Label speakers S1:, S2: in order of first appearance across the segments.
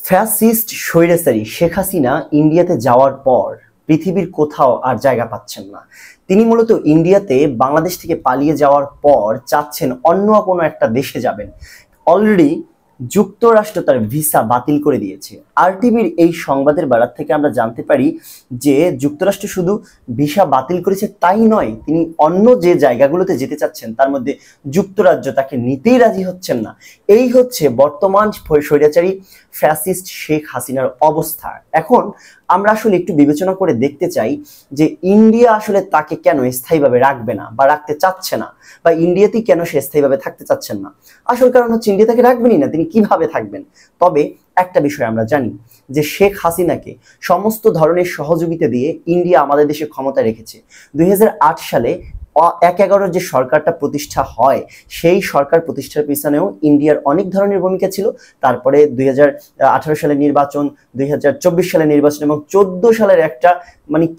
S1: Fascist স্বৈরাচারী শেখ হাসিনা ইন্ডিয়াতে যাওয়ার পর পৃথিবীর কোথাও আর জায়গা পাচ্ছেন না। তিনি মূলত ইন্ডিয়াতে বাংলাদেশ থেকে পালিয়ে যাওয়ার পর চাচ্ছেন অন্য কোনো একটা দেশে যাবেন। অলরেডি যুক্তরাষ্ট্র তার ভিসা বাতিল করে দিয়েছে। আরটিভির এই সংবাদের বারাত থেকে আমরা জানতে পারি যে যুক্তরাষ্ট্র শুধু ভিসা বাতিল করেছে তাই নয়, তিনি অন্য যে জায়গাগুলোতে যেতে চাচ্ছেন তার মধ্যে যুক্তরাজ্য তাকে নিতেই রাজি হচ্ছেন না। এই হচ্ছে বর্তমান স্বৈরাচারী ফ্যাসিস্ট শেখ হাসিনার অবস্থা। এখন আমরা আসলে একটু বিবেচনা করে দেখতে চাই যে ইন্ডিয়া আসলে তাকে কেন স্থায়ীভাবে রাখবে না বা রাখতে চাচ্ছে না, বা ইন্ডিয়াতেই কেন সে স্থায়ীভাবে থাকতে চাচ্ছেন না। আসল কারণ হচ্ছে ইন্ডিয়া তাকে রাখবেনই না, তিনি কিভাবে থাকবেন। তবে একটা বিষয় আমরা জানি যে শেখ হাসিনাকে সমস্ত ধরনের সহযোগিতা দিয়ে ইন্ডিয়া আমাদের দেশে ক্ষমতা রেখেছে। 2008 সালে 1/11 যে সরকারটা প্রতিষ্ঠা হয় সেই সরকার প্রতিষ্ঠার পিছনেও ইন্ডিয়ার অনেক ধরনের ভূমিকা ছিল। তারপরে 2018 সালের নির্বাচন, 2024 সালের নির্বাচন এবং 14 সালের একটা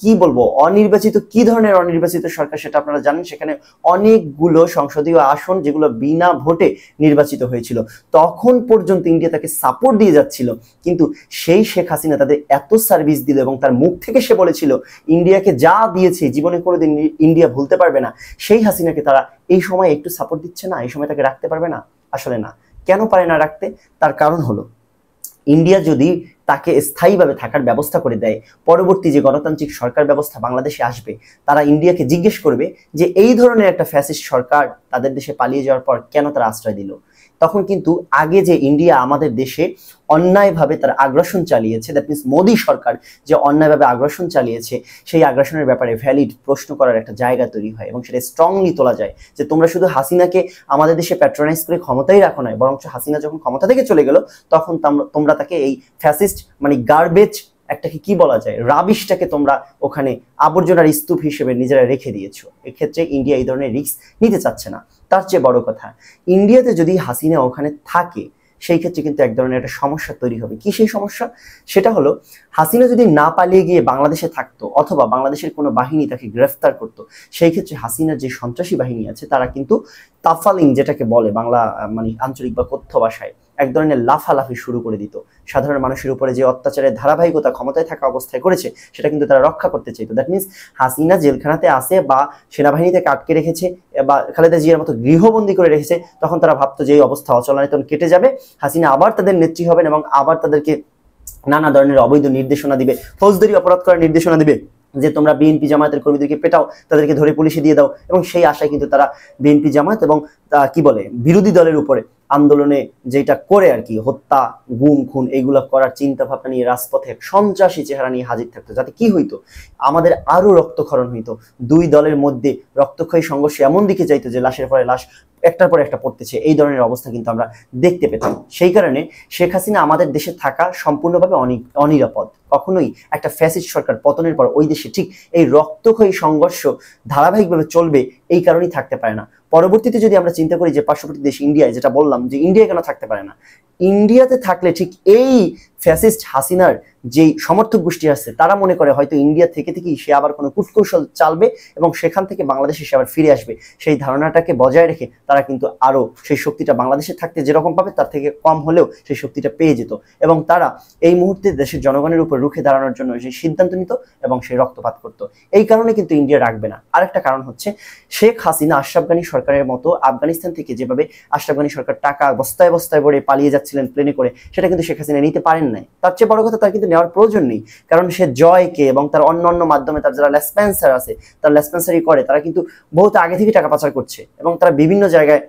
S1: কি বলবো অনির্বাচিত, কি ধরনের অনির্বাচিত সরকার সেটা আপনারা জানেন। সেখানে অনেকগুলো সংসদীয় আসন যেগুলো বিনা ভোটে নির্বাচিত হয়েছিল, তখন পর্যন্ত ইন্ডিয়া তাকে সাপোর্ট দিয়ে যাচ্ছিল। কিন্তু সেই শেখ হাসিনা তাদের এত সার্ভিস দিল এবং তার মুখ থেকে সে বলেছিল ইন্ডিয়াকে যা দিয়েছে জীবনে কোনোদিন ইন্ডিয়া ভুলতে পারবে না। সেই হাসিনাকে তারা এই সময় একটু সাপোর্ট দিচ্ছে না, এই সময় তাকে রাখতে পারবে না? আসলে না। কেন পারে না রাখতে? তার কারণ হলো ইন্ডিয়া যদি তাকে স্থায়ীভাবে থাকার ব্যবস্থা করে দেয়, পরবর্তী যে গণতান্ত্রিক সরকার ব্যবস্থা বাংলাদেশে আসবে তারা ইন্ডিয়াকে জিজ্ঞেস করবে যে এই ধরনের একটা ফ্যাসিস্ট সরকার তাদের দেশে পালিয়ে যাওয়ার পর কেন তারা আশ্রয় দিল। তখন কিন্তু আগে যে ইন্ডিয়া আমাদের দেশে অন্যায়ভাবে তার আগ্রাসন চালিয়েছে, দ্যাট মিনস মোদী সরকার যে অন্যায়ভাবে আগ্রাসন চালিয়েছে, সেই আগ্রাসনের ব্যাপারে ভ্যালিড প্রশ্ন করার একটা জায়গা তৈরি হয় এবং সেটা স্ট্রংলি তোলা যায় যে তোমরা শুধু হাসিনাকে আমাদের দেশে প্যাট্রোনাইজ করে ক্ষমতাই রাখো নয়, বরং হাসিনা যখন ক্ষমতা থেকে চলে গেল তখন তোমরা তাকে এই ফ্যাসিস্ট গার্বেজ একটাকে কি বলা যায়, রাবিশটাকে তোমরা ওখানে আবর্জনার স্তূপ হিসেবে নিজেরা রেখে দিয়েছো। এক্ষেত্রে ইন্ডিয়া এই ধরনের রিস্ক নিতে চাচ্ছে না। তার চেয়ে বড় কথা, ইন্ডিয়াতে যদি হাসিনা ওখানে থাকে সেই ক্ষেত্রে কিন্তু এক ধরনের একটা সমস্যা তৈরি হবে। কি সেই সমস্যা? সেটা হলো হাসিনা যদি না পালিয়ে গিয়ে বাংলাদেশে থাকতো অথবা বাংলাদেশের কোনো বাহিনী তাকে গ্রেফতার করতো, সেই ক্ষেত্রে হাসিনার যে সন্ত্রাসী বাহিনী আছে তারা কিন্তু তাফালিং, যেটাকে বলে বাংলা আঞ্চলিক বা কথ্য ভাষায়, এক ধরনের লাফালাফি শুরু করে দিত। সাধারণ মানুষের উপরে যে অত্যাচারের ধারাবাহিকতা ক্ষমতায় থাকা অবস্থায় করেছে সেটা কিন্তু তারা রক্ষা করতে চাইতো। দ্যাট মিনস হাসিনা জেলখানাতে আসে বা সেনাবাহিনী তাকে আটকে রেখেছে বা খালেদা জিয়ার মতো গৃহবন্দী করে রেখেছে, তখন তারা ভাবতো যে এই অবস্থা অচলায়তন কেটে যাবে, হাসিনা আবার তাদের নেত্রী হবেন এবং আবার তাদেরকে নানা ধরনের অবৈধ নির্দেশনা দিবে, ফৌজদারি অপরাধ করার নির্দেশনা দিবে যে তোমরা বিএনপি জামায়াতের কর্মীদেরকে পেটাও, তাদেরকে ধরে পুলিশে দিয়ে দাও। এবং সেই আশায় কিন্তু তারা বিএনপি জামায়াত এবং বিরোধী দলের উপরে আন্দোলনে যেটা করে আর কি, হত্যা, গুম, খুন এইগুলো করার চিন্তা ভাবনা নিয়ে রাজপথে সন্ত্রাসী চেহারা নিয়ে হাজির থাকতো। যাতে কি হইতো, আমাদের আরো রক্তক্ষরণ হইতো। দুই দলের মধ্যে রক্তক্ষয়ী সংঘর্ষ এমন দিকে যাইতো যে লাশের পরে লাশ একটার পর একটা পড়তেছে, এই ধরনের অবস্থা কিন্তু আমরা দেখতে পেতাম। সেই কারণে শেখ হাসিনা আমাদের দেশে থাকা সম্পূর্ণভাবে অনিরাপদ। কখনোই একটা ফ্যাসিস্ট সরকার পতনের পর ওই দেশে ঠিক এই রক্তক্ষয়ী সংঘর্ষ ধারাবাহিকভাবে চলবে এই কারণেই থাকতে পারে না। পরবর্তীতে যদি আমরা চিন্তা করি যে পার্শ্ববর্তী দেশ ইন্ডিয়ায়, যেটা বললাম যে ইন্ডিয়া কেন থাকতে পারে না, ইন্ডিয়াতে থাকলে ঠিক এই ফ্যাসিস্ট হাসিনার যেই সমর্থক গোষ্ঠী আছে তারা মনে করে হয়তো ইন্ডিয়া থেকে থেকেই সে আবার কোনো কূটকৌশল চালবে এবং সেখান থেকে বাংলাদেশে সে আবার ফিরে আসবে। সেই ধারণাটাকে বজায় রেখে তারা কিন্তু আরো সেই শক্তিটা বাংলাদেশে থাকতে যেরকম পাবে তার থেকে কম হলেও সেই শক্তিটা পেয়ে যেত এবং তারা এই মুহূর্তে দেশের জনগণের উপর রুখে দাঁড়ানোর জন্য সেই সিদ্ধান্ত নিত এবং সেই রক্তপাত করত। এই কারণে কিন্তু ইন্ডিয়া রাখবে না। আরেকটা কারণ হচ্ছে শেখ হাসিনা আশরাফ গানী সরকারের মতো আফগানিস্তান থেকে যেভাবে আশরাফ গানী সরকার টাকা বস্তায় বস্তায় ভরে পালিয়ে যাচ্ছিলেন প্লেনে করে, সেটা কিন্তু শেখ হাসিনা নিতে পারেন নাই। তার চেয়ে বড় কথা, তার কিন্তু নেওয়ার প্রয়োজন নেই, কারণ সে জয়কে এবং তার অন্যান্য মাধ্যমে তার যারা লেসপেন্সার আছে, তার লেসপেন্সারি করে, তারা কিন্তু বহুত আগে থেকে টাকা পাচার করছে এবং তারা বিভিন্ন জায়গায়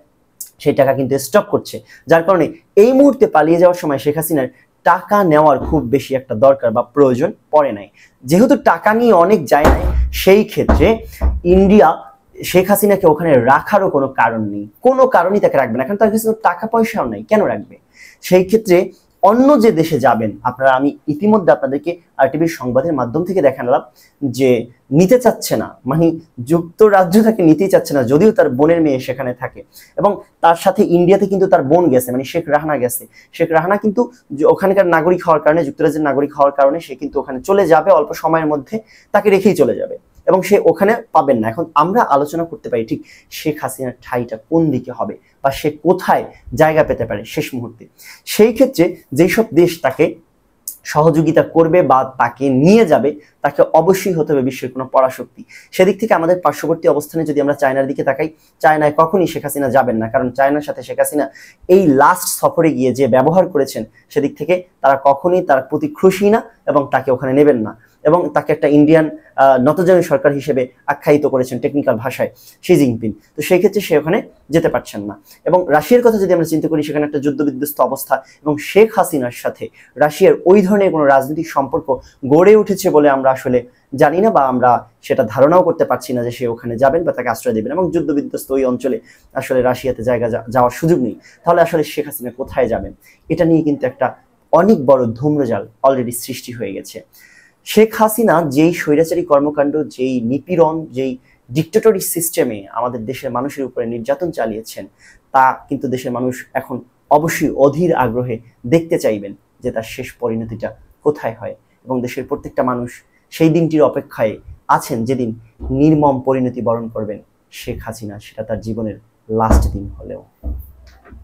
S1: সেই টাকা কিন্তু স্টক করছে। যার কারণে এই মুহূর্তে পালিয়ে যাওয়ার সময় শেখ হাসিনার টাকা নেওয়ার খুব বেশি একটা দরকার বা প্রয়োজন পড়ে নাই। যেহেতু টাকা নিয়ে অনেক যায় নাই, সেই ক্ষেত্রে ইন্ডিয়া শেখ হাসিনাকে ওখানে রাখারও কোনো কারণ নেই, কোনো কারণই তাকে রাখবে না, কারণ তার কাছে টাকা পয়সাও নাই, কেন রাখবে? সেই ক্ষেত্রে অন্য যে দেশে যাবেন আপনারা, আমি ইতিমধ্যে আপনাদেরকে আরটিভির সংবাদের মাধ্যম থেকে দেখালাম যে নিতে চাচ্ছে না, যুক্তরাজ্য তাকে নিতেই চাচ্ছে না, যদিও তার বোনের মেয়ে সেখানে থাকে এবং তার সাথে ইন্ডিয়াতে কিন্তু তার বোন গেছে, শেখ রাহানা গেছে। শেখ রাহানা কিন্তু ওখানকার নাগরিক হওয়ার কারণে, যুক্তরাজ্যের নাগরিক হওয়ার কারণে সে কিন্তু ওখানে চলে যাবে, অল্প সময়ের মধ্যে তাকে রেখেই চলে যাবে এবং সে ওখানে পাবেন না। এখন আমরা আলোচনা করতে পারি ঠিক শেখ হাসিনার ঠাঁইটা কোন দিকে হবে বা সে কোথায় জায়গা পেতে পারে শেষ মুহূর্তে। সেই ক্ষেত্রে যেই সব দেশ তাকে সহযোগিতা করবে বা তাকে নিয়ে যাবে, তাকে অবশ্যই হতে হবে বিশ্বের কোনো পরাশক্তি। সেদিক থেকে আমাদের পার্শ্ববর্তী অবস্থানে যদি আমরা চায়নার দিকে তাকাই, চায়নায় কখনই শেখ হাসিনা যাবেন না, কারণ চায়নার সাথে শেখ হাসিনা এই লাস্ট সফরে গিয়ে যে ব্যবহার করেছেন, সেদিক থেকে তারা কখনোই তার প্রতি খুশি না এবং তাকে ওখানে নেবেন না, এবং তাকে একটা ইন্ডিয়ান নতজানু সরকার হিসেবে আখ্যায়িত করেছেন টেকনিক্যাল ভাষায় শি জিনপিং। তো সেই ক্ষেত্রে সে ওখানে যেতে পারছেন না। এবং রাশিয়ার কথা যদি আমরা চিন্তা করি, সেখানে একটা যুদ্ধবিধ্বস্ত অবস্থা, এবং শেখ হাসিনার সাথে রাশিয়ার ওই ধরনের কোনো রাজনৈতিক সম্পর্ক গড়ে উঠেছে বলে আমরা আসলে জানি না, বা আমরা সেটা ধারণাও করতে পারছি না যে সে ওখানে যাবেন বা তাকে আশ্রয় দেবেন। এবং যুদ্ধবিধ্বস্ত ওই অঞ্চলে আসলে রাশিয়াতে যাওয়ার সুযোগ নেই, তাহলে আসলে শেখ হাসিনা কোথায় যাবেন? এটা নিয়ে কিন্তু একটা অনেক বড় ধূম্রজাল অলরেডি সৃষ্টি হয়ে গেছে। শেখ হাসিনা যেই স্বৈরাচারী কর্মকাণ্ড, যেই নিপীড়ন, যেই ডিক্টেটরি সিস্টেমে আমাদের দেশের মানুষের উপরে নির্যাতন চালিয়েছেন, তা কিন্তু দেশের মানুষ এখন অবশ্যই অধীর আগ্রহে দেখতে চাইবেন যে তার শেষ পরিণতিটা কোথায় হয়। এবং দেশের প্রত্যেকটা মানুষ সেই দিনটির অপেক্ষায় আছেন যেদিন নির্মম পরিণতি বরণ করবেন শেখ হাসিনা, সেটা তার জীবনের লাস্ট দিন হলেও।